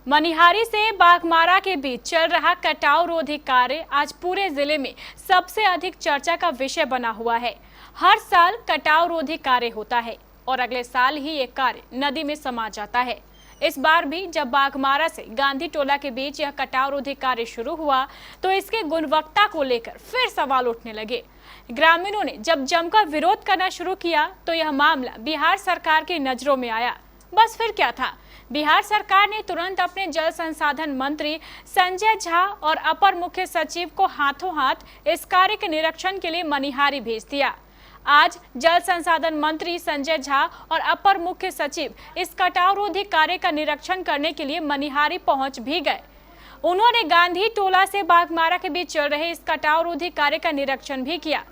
मनिहारी से बाघमारा के बीच चल रहा कटाव रोधी कार्य आज पूरे जिले में सबसे अधिक चर्चा का विषय बना हुआ है। हर साल कटाव रोधी कार्य होता है और अगले साल ही ये कार्य नदी में समा जाता है। इस बार भी जब बाघमारा से गांधी टोला के बीच यह कटाव रोधी कार्य शुरू हुआ तो इसके गुणवत्ता को लेकर फिर सवाल उठने लगे। ग्रामीणों ने जब जमकर विरोध करना शुरू किया तो यह मामला बिहार सरकार की नजरों में आया। बस फिर क्या था, बिहार सरकार ने तुरंत अपने जल संसाधन मंत्री संजय झा और अपर मुख्य सचिव को हाथों हाथ इस कार्य के निरीक्षण के लिए मनिहारी भेज दिया। आज जल संसाधन मंत्री संजय झा और अपर मुख्य सचिव इस कटाव रोधी कार्य का निरीक्षण करने के लिए मनिहारी पहुंच भी गए। उन्होंने गांधी टोला से बाघमारा के बीच चल रहे इस कटाव रोधी कार्य का निरीक्षण भी किया।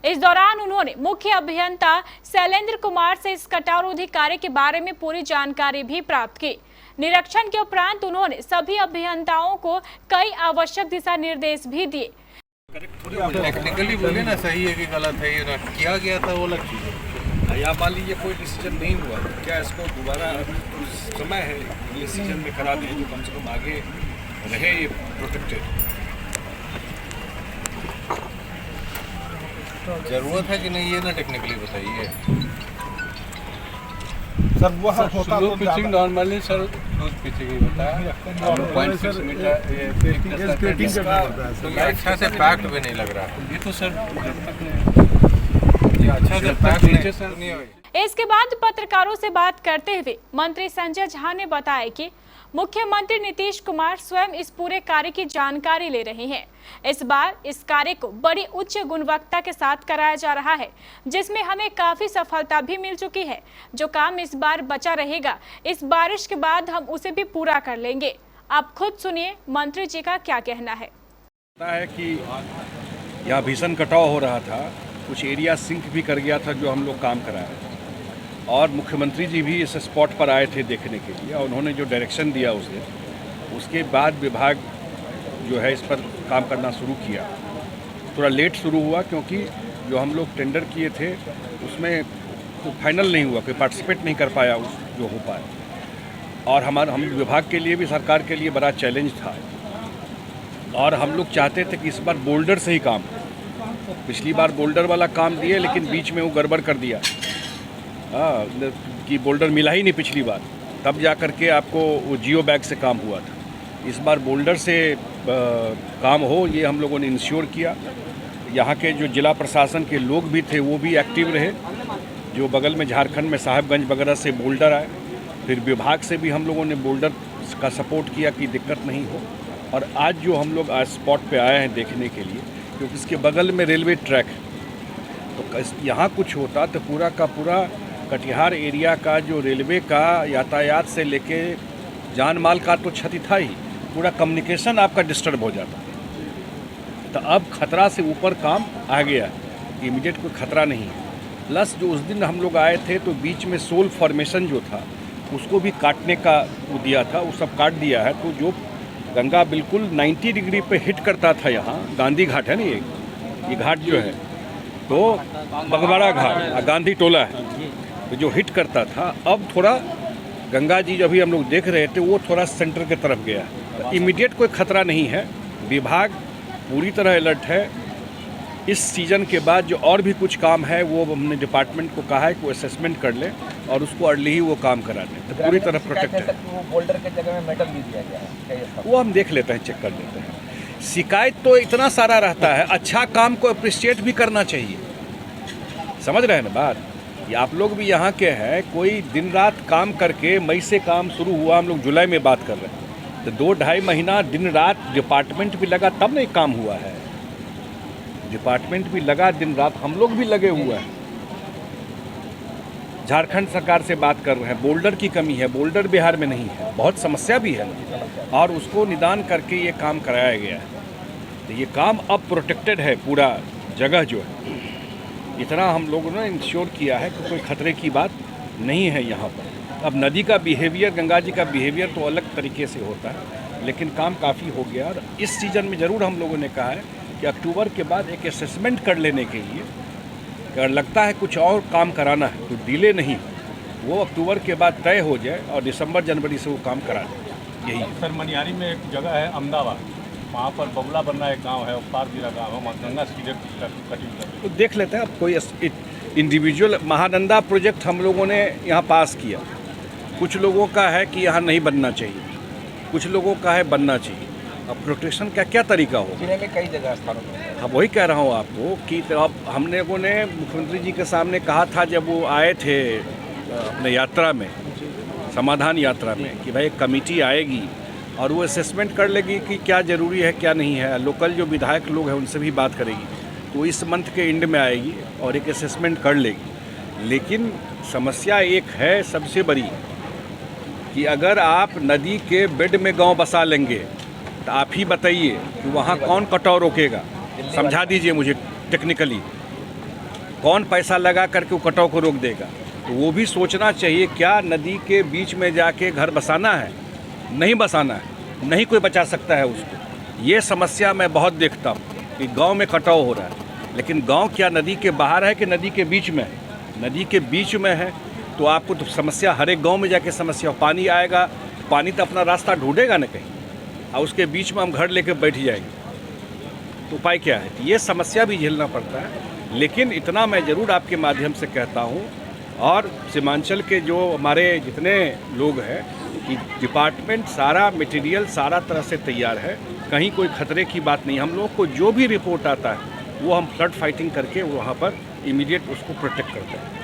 इस दौरान उन्होंने मुख्य अभियंता शैलेंद्र कुमार से इस कटाव रोधी कार्य के बारे में पूरी जानकारी भी प्राप्त की। निरीक्षण के उपरांत उन्होंने सभी अभियंताओं को कई आवश्यक दिशा निर्देश भी दिए। टेक्निकली बोले ना, सही है कि गलत है, ये किया गया था वो अलग चीज़ है। या मान लीजिए कोई डिसीजन नहीं हुआ, क्या इसको दोबारा समय है ये सीजन में करा दें जो कम से कम आगे रहे ये प्रोटेक्टेड। जरूरत है कि नहीं ये ना टेक्निकली बताइए सर। वो होता तो पिचिंग नॉर्मली सर पिचिंग ही होता है। 0.6 मीटर तो ये अच्छा से पैक्ड भी नहीं लग रहा। ये तो सर ये अच्छा से पैक्ड नहीं है। इसके बाद पत्रकारों से बात करते हुए मंत्री संजय झा ने बताया कि मुख्यमंत्री नीतीश कुमार स्वयं इस पूरे कार्य की जानकारी ले रहे हैं। इस बार इस कार्य को बड़ी उच्च गुणवत्ता के साथ कराया जा रहा है, जिसमें हमें काफी सफलता भी मिल चुकी है। जो काम इस बार बचा रहेगा, इस बारिश के बाद हम उसे भी पूरा कर लेंगे। आप खुद सुनिए मंत्री जी का क्या कहना है। पता है कि यहाँ भीषण कटाव हो रहा था, कुछ एरिया सिंक भी कर गया था जो हम लोग काम कराए, और मुख्यमंत्री जी भी इस स्पॉट पर आए थे देखने के लिए, और उन्होंने जो डायरेक्शन दिया उस दिन, उसके बाद विभाग जो है इस पर काम करना शुरू किया। थोड़ा लेट शुरू हुआ क्योंकि जो हम लोग टेंडर किए थे उसमें तो फाइनल नहीं हुआ, कोई पार्टिसिपेट नहीं कर पाया उस जो हो पाए, और हम विभाग के लिए भी, सरकार के लिए बड़ा चैलेंज था। और हम लोग चाहते थे कि इस बार बोल्डर से ही काम, पिछली बार बोल्डर वाला काम दिए लेकिन बीच में वो गड़बड़ कर दिया कि बोल्डर मिला ही नहीं पिछली बार, तब जा कर के आपको वो जियो बैग से काम हुआ था। इस बार बोल्डर से काम हो, ये हम लोगों ने इंश्योर किया। यहाँ के जो जिला प्रशासन के लोग भी थे वो भी एक्टिव रहे, जो बगल में झारखंड में साहिबगंज वगैरह से बोल्डर आए, फिर विभाग से भी हम लोगों ने बोल्डर का सपोर्ट किया कि दिक्कत नहीं हो। और आज जो हम लोग आज स्पॉट पे आए हैं देखने के लिए, क्योंकि इसके बगल में रेलवे ट्रैक है, तो यहाँ कुछ होता तो पूरा का पूरा कटिहार एरिया का जो रेलवे का यातायात से लेके जान माल का तो क्षति था ही, पूरा कम्युनिकेशन आपका डिस्टर्ब हो जाता। तो अब खतरा से ऊपर काम आ गया, इमीडिएट कोई खतरा नहीं है। प्लस जो उस दिन हम लोग आए थे तो बीच में सोल फॉर्मेशन जो था उसको भी काटने का वो दिया था, वो सब काट दिया है। तो जो गंगा बिल्कुल 90 डिग्री पे हिट करता था, यहाँ गांधी घाट है ना, ये घाट जो है तो बाघमारा घाट गांधी टोला है, तो जो हिट करता था, अब थोड़ा गंगा जी जो अभी हम लोग देख रहे थे वो थोड़ा सेंटर की तरफ गया। तो इमीडिएट कोई खतरा नहीं है, विभाग पूरी तरह अलर्ट है। इस सीजन के बाद जो और भी कुछ काम है वो हमने डिपार्टमेंट को कहा है कि वो असेसमेंट कर ले और उसको अर्ली ही वो काम करा दें, तो पूरी तरह प्रोटेक्ट है। बोल्डर के जगह में मेटल भी दिया गया है, वो हम देख लेते हैं, चेक कर लेते हैं। शिकायत तो इतना सारा रहता है, अच्छा काम को अप्रिशिएट भी करना चाहिए, समझ रहे हैं ना बात। ये आप लोग भी यहाँ के हैं, कोई दिन रात काम करके, मई से काम शुरू हुआ, हम लोग जुलाई में बात कर रहे हैं, तो 2-2.5 महीना दिन रात डिपार्टमेंट भी लगा तब नहीं काम हुआ है। डिपार्टमेंट भी लगा, दिन रात हम लोग भी लगे हुए हैं। झारखंड सरकार से बात कर रहे हैं, बोल्डर की कमी है, बोल्डर बिहार में नहीं है, बहुत समस्या भी है, और उसको निदान करके ये काम कराया गया है। तो ये काम अब प्रोटेक्टेड है, पूरा जगह जो है, इतना हम लोगों ने इंश्योर किया है कि कोई खतरे की बात नहीं है यहाँ पर। अब नदी का बिहेवियर, गंगा जी का बिहेवियर तो अलग तरीके से होता है, लेकिन काम काफ़ी हो गया। और इस सीज़न में ज़रूर हम लोगों ने कहा है कि अक्टूबर के बाद एक असेसमेंट कर लेने के लिए, अगर लगता है कुछ और काम कराना है तो डिले नहीं, वो अक्टूबर के बाद तय हो जाए और दिसंबर जनवरी से वो काम करा दें। यही सर मनिहारी में एक जगह है अहमदाबाद, वहाँ पर बबला बनना एक गांव है और पारदीरा गांव है, वहाँ गंगा सीधे कटिंग कर तो देख लेते हैं। अब कोई इंडिविजुअल महानंदा प्रोजेक्ट हम लोगों ने यहाँ पास किया, कुछ लोगों का है कि यहाँ नहीं बनना चाहिए, कुछ लोगों का है बनना चाहिए। अब प्रोटेक्शन का क्या तरीका होगा? जिले में कई जगह स्थानों पर अब वही कह रहा हूँ आपको कि तो अब हम लोगों ने मुख्यमंत्री जी के सामने कहा था जब वो आए थे अपने यात्रा में, समाधान यात्रा में, कि भाई एक कमेटी आएगी और वो असेसमेंट कर लेगी कि क्या ज़रूरी है क्या नहीं है। लोकल जो विधायक लोग हैं उनसे भी बात करेगी, तो इस मंथ के एंड में आएगी और एक असेसमेंट कर लेगी। लेकिन समस्या एक है सबसे बड़ी कि अगर आप नदी के बेड में गांव बसा लेंगे तो आप ही बताइए कि वहाँ कौन कटाव रोकेगा? समझा दीजिए मुझे टेक्निकली, कौन पैसा लगा करके वो कटाव को रोक देगा? तो वो भी सोचना चाहिए, क्या नदी के बीच में जाके घर बसाना है? नहीं बसाना है, नहीं कोई बचा सकता है उसको। ये समस्या मैं बहुत देखता हूँ कि गांव में कटाव हो रहा है, लेकिन गांव क्या नदी के बाहर है कि नदी के बीच में है? नदी के बीच में है तो आपको तो समस्या हर एक गांव में जाके समस्या, पानी आएगा, पानी तो अपना रास्ता ढूंढेगा ना कहीं, और उसके बीच में हम घर लेके बैठ जाएंगे तो उपाय क्या है? ये समस्या भी झेलना पड़ता है। लेकिन इतना मैं ज़रूर आपके माध्यम से कहता हूँ, और सीमांचल के जो हमारे जितने लोग हैं कि डिपार्टमेंट सारा मटेरियल सारा तरह से तैयार है, कहीं कोई खतरे की बात नहीं। हम लोग को जो भी रिपोर्ट आता है वो हम फ्लड फाइटिंग करके वहाँ पर इमीडिएट उसको प्रोटेक्ट करते हैं।